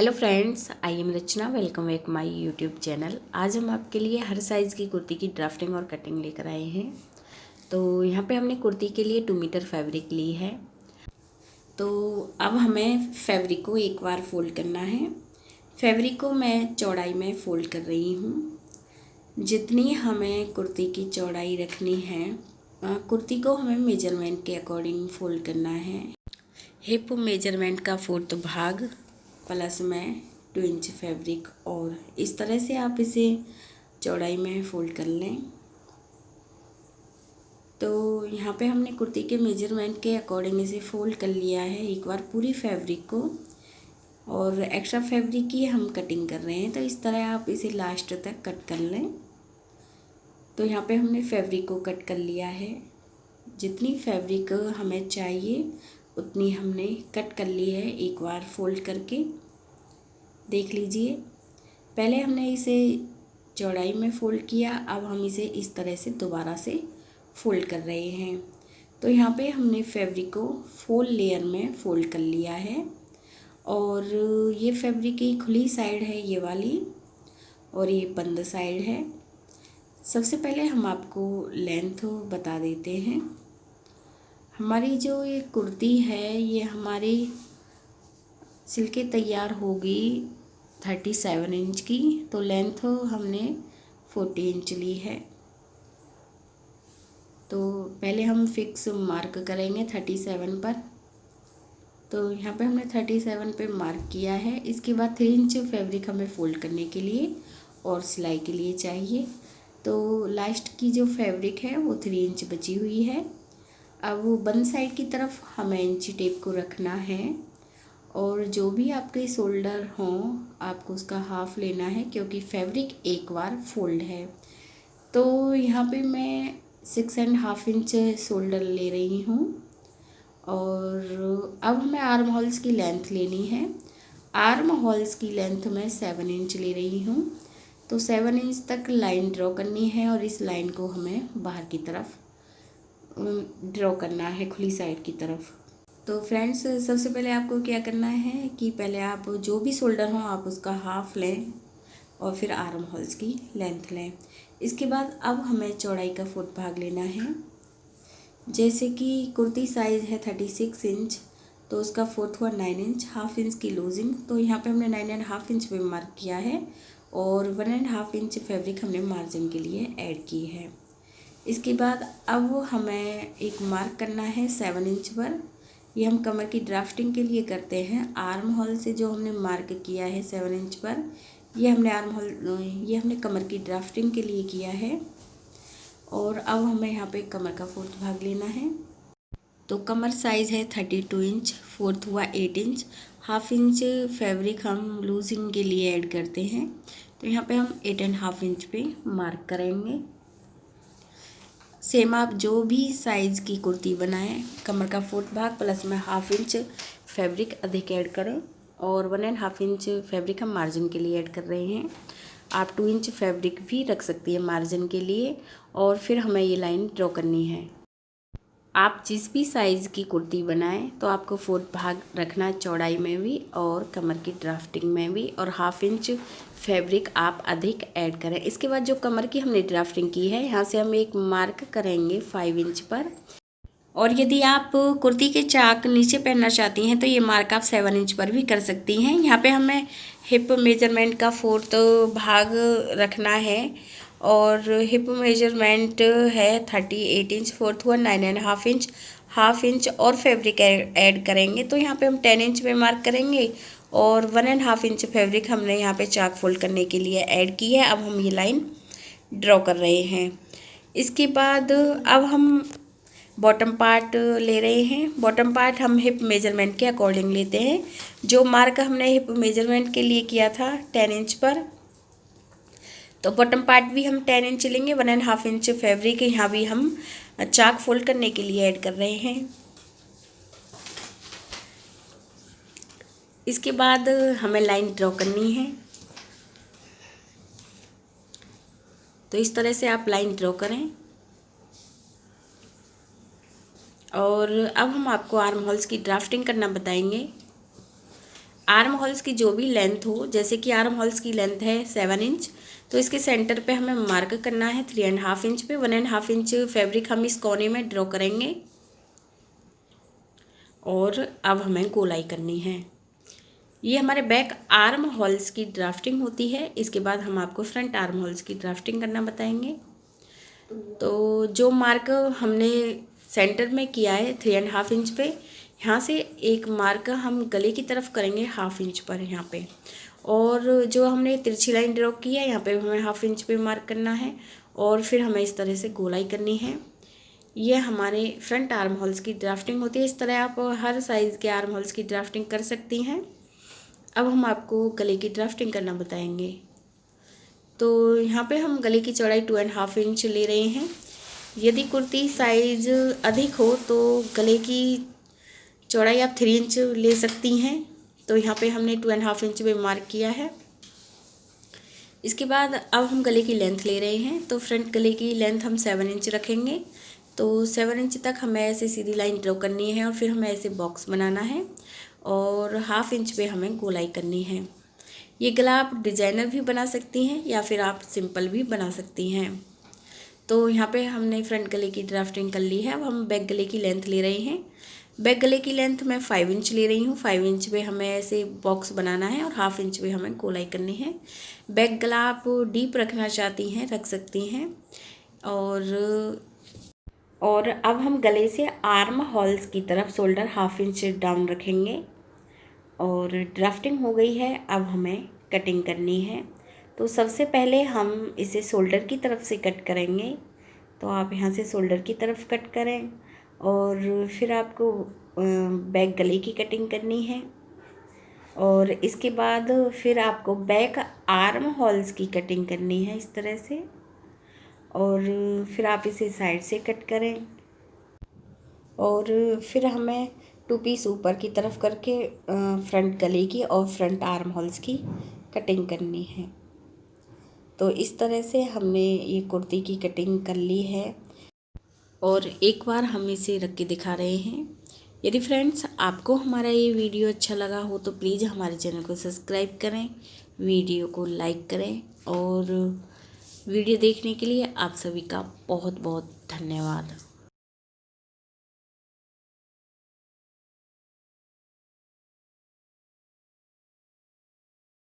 Hello friends, I am Rachana. Welcome back my YouTube channel. आज हम आपके लिए हर साइज़ की कुर्ती की ड्राफ्टिंग और कटिंग लेकर आए हैं। तो यहाँ पे हमने कुर्ती के लिए 2 मीटर फैब्रिक ली है। तो अब हमें फैब्रिक को एक बार फोल्ड करना है। फैब्रिक को मैं चौड़ाई में फ़ोल्ड कर रही हूँ। जितनी हमें कुर्ती की चौड़ाई रखनी है, कुर्ती को हमें मेजरमेंट के अकॉर्डिंग फ़ोल्ड करना है। हिप मेजरमेंट का 4th भाग प्लस में 2 इंच फैब्रिक, और इस तरह से आप इसे चौड़ाई में फ़ोल्ड कर लें। तो यहाँ पे हमने कुर्ती के मेजरमेंट के अकॉर्डिंग इसे फ़ोल्ड कर लिया है एक बार पूरी फैब्रिक को, और एक्स्ट्रा फैब्रिक की हम कटिंग कर रहे हैं। तो इस तरह आप इसे लास्ट तक कट कर लें। तो यहाँ पे हमने फैब्रिक को कट कर लिया है। जितनी फैब्रिक हमें चाहिए उतनी हमने कट कर ली है एक बार फ़ोल्ड करके। देख लीजिए, पहले हमने इसे चौड़ाई में फ़ोल्ड किया, अब हम इसे इस तरह से दोबारा से फ़ोल्ड कर रहे हैं। तो यहाँ पे हमने फैब्रिक को 4 लेयर में फ़ोल्ड कर लिया है, और ये फैब्रिक की खुली साइड है ये वाली, और ये बंद साइड है। सबसे पहले हम आपको लेंथ बता देते हैं। हमारी जो ये कुर्ती है ये हमारी सिल के तैयार होगी 37 इंच की। तो लेंथ हमने 40 इंच ली है। तो पहले हम फिक्स मार्क करेंगे 37 पर। तो यहाँ पे हमने 37 पे मार्क किया है। इसके बाद 3 इंच फैब्रिक हमें फ़ोल्ड करने के लिए और सिलाई के लिए चाहिए। तो लास्ट की जो फैब्रिक है वो 3 इंच बची हुई है। अब वो बंद साइड की तरफ हमें इंची टेप को रखना है, और जो भी आपके शोल्डर हों आपको उसका हाफ लेना है, क्योंकि फैब्रिक एक बार फोल्ड है। तो यहाँ पे मैं 6.5 इंच शोल्डर ले रही हूँ। और अब हमें आर्म होल्स की लेंथ लेनी है। आर्म होल्स की लेंथ मैं 7 इंच ले रही हूँ। तो 7 इंच तक लाइन ड्रॉ करनी है, और इस लाइन को हमें बाहर की तरफ ड्रॉ करना है, खुली साइड की तरफ। तो फ्रेंड्स, सबसे पहले आपको क्या करना है कि पहले आप जो भी शोल्डर हो आप उसका हाफ लें, और फिर आर्म होल्स की लेंथ लें। इसके बाद अब हमें चौड़ाई का 4th भाग लेना है। जैसे कि कुर्ती साइज़ है 36 इंच, तो उसका 4th हुआ 9 इंच, हाफ इंच की लूजिंग। तो यहाँ पे हमने 9.5 इंच पे मार्क किया है, और 1.5 इंच फैब्रिक हमने मार्जिन के लिए ऐड की है। इसके बाद अब हमें एक मार्क करना है 7 इंच पर। ये हम कमर की ड्राफ्टिंग के लिए करते हैं। आर्म होल से जो हमने मार्क किया है 7 इंच पर, ये हमने कमर की ड्राफ्टिंग के लिए किया है। और अब हमें यहाँ पे कमर का 4th भाग लेना है। तो कमर साइज़ है 32 इंच, 4th हुआ 8 इंच। हाफ इंच फैब्रिक हम लूजिंग के लिए ऐड करते हैं। तो यहाँ पे हम 8.5 इंच पे मार्क करेंगे। सेम आप जो भी साइज़ की कुर्ती बनाएं, कमर का 4th भाग प्लस में हाफ इंच फैब्रिक अधिक ऐड करें, और 1.5 इंच फैब्रिक हम मार्जिन के लिए ऐड कर रहे हैं। आप 2 इंच फैब्रिक भी रख सकती है मार्जिन के लिए, और फिर हमें ये लाइन ड्रॉ करनी है। आप जिस भी साइज़ की कुर्ती बनाएं तो आपको 4th भाग रखना, चौड़ाई में भी और कमर की ड्राफ्टिंग में भी, और हाफ इंच फैब्रिक आप अधिक ऐड करें। इसके बाद जो कमर की हमने ड्राफ्टिंग की है, यहाँ से हम एक मार्क करेंगे 5 इंच पर। और यदि आप कुर्ती के चाक नीचे पहनना चाहती हैं तो ये मार्क आप 7 इंच पर भी कर सकती हैं। यहाँ पे हमें हिप मेजरमेंट का 4th भाग रखना है, और हिप मेजरमेंट है 38 इंच, 4th हुआ 9.5 इंच। हाफ इंच और फैब्रिक ऐड करेंगे, तो यहाँ पे हम 10 इंच पे मार्क करेंगे, और 1.5 इंच फैब्रिक हमने यहाँ पे चाक फोल्ड करने के लिए ऐड की है। अब हम ये लाइन ड्रॉ कर रहे हैं। इसके बाद अब हम बॉटम पार्ट ले रहे हैं। बॉटम पार्ट हम हिप मेजरमेंट के अकॉर्डिंग लेते हैं। जो मार्क हमने हिप मेजरमेंट के लिए किया था 10 इंच पर, तो बॉटम पार्ट भी हम 10 इंच लेंगे। 1.5 इंच फैब्रिक यहाँ भी हम चाक फोल्ड करने के लिए ऐड कर रहे हैं। इसके बाद हमें लाइन ड्रॉ करनी है। तो इस तरह से आप लाइन ड्रॉ करें। और अब हम आपको आर्म होल्स की ड्राफ्टिंग करना बताएंगे। आर्म होल्स की जो भी लेंथ हो, जैसे कि आर्म होल्स की लेंथ है 7 इंच, तो इसके सेंटर पे हमें मार्क करना है 3.5 इंच पे। 1.5 इंच फैब्रिक हम इस कोने में ड्रॉ करेंगे और अब हमें गोलाई करनी है। ये हमारे बैक आर्म होल्स की ड्राफ्टिंग होती है। इसके बाद हम आपको फ्रंट आर्म होल्स की ड्राफ्टिंग करना बताएंगे। तो जो मार्क हमने सेंटर में किया है 3.5 इंच पे, यहाँ से एक मार्क हम गले की तरफ करेंगे 1/2 इंच पर यहाँ पे, और जो हमने तिरछी लाइन ड्रॉ की है यहाँ पे हमें 1/2 इंच पे मार्क करना है और फिर हमें इस तरह से गोलाई करनी है। ये हमारे फ्रंट आर्म होल्स की ड्राफ्टिंग होती है। इस तरह आप हर साइज़ के आर्म होल्स की ड्राफ्टिंग कर सकती हैं। अब हम आपको गले की ड्राफ्टिंग करना बताएंगे। तो यहाँ पे हम गले की चौड़ाई 2.5 इंच ले रहे हैं। यदि कुर्ती साइज़ अधिक हो तो गले की चौड़ाई आप 3 इंच ले सकती हैं। तो यहाँ पे हमने 2.5 इंच पे मार्क किया है। इसके बाद अब हम गले की लेंथ ले रहे हैं। तो फ्रंट गले की लेंथ हम 7 इंच रखेंगे। तो 7 इंच तक हमें ऐसे सीधी लाइन ड्रॉ करनी है और फिर हमें ऐसे बॉक्स बनाना है और 1/2 इंच पे हमें गोलाई करनी है। ये गला आप डिज़ाइनर भी बना सकती हैं या फिर आप सिंपल भी बना सकती हैं। तो यहाँ पे हमने फ्रंट गले की ड्राफ्टिंग कर ली है। अब हम बैक गले की लेंथ ले रहे हैं। बैक गले की लेंथ मैं 5 इंच ले रही हूँ। 5 इंच पे हमें ऐसे बॉक्स बनाना है और 1/2 इंच पे हमें गोलाई करनी है। बैक गला आप डीप रखना चाहती हैं रख सकती हैं। और अब हम गले से आर्म होल्स की तरफ शोल्डर 1/2 इंच डाउन रखेंगे और ड्राफ्टिंग हो गई है। अब हमें कटिंग करनी है। तो सबसे पहले हम इसे शोल्डर की तरफ से कट करेंगे। तो आप यहाँ से शोल्डर की तरफ कट करें और फिर आपको बैक गले की कटिंग करनी है और इसके बाद फिर आपको बैक आर्म होल्स की कटिंग करनी है इस तरह से, और फिर आप इसे साइड से कट करें और फिर हमें 2 पीस ऊपर की तरफ करके फ्रंट गले की और फ्रंट आर्म होल्स की कटिंग करनी है। तो इस तरह से हमने ये कुर्ती की कटिंग कर ली है और एक बार हम इसे रख के दिखा रहे हैं। यदि फ्रेंड्स आपको हमारा ये वीडियो अच्छा लगा हो तो प्लीज़ हमारे चैनल को सब्सक्राइब करें, वीडियो को लाइक करें और वीडियो देखने के लिए आप सभी का बहुत बहुत धन्यवाद।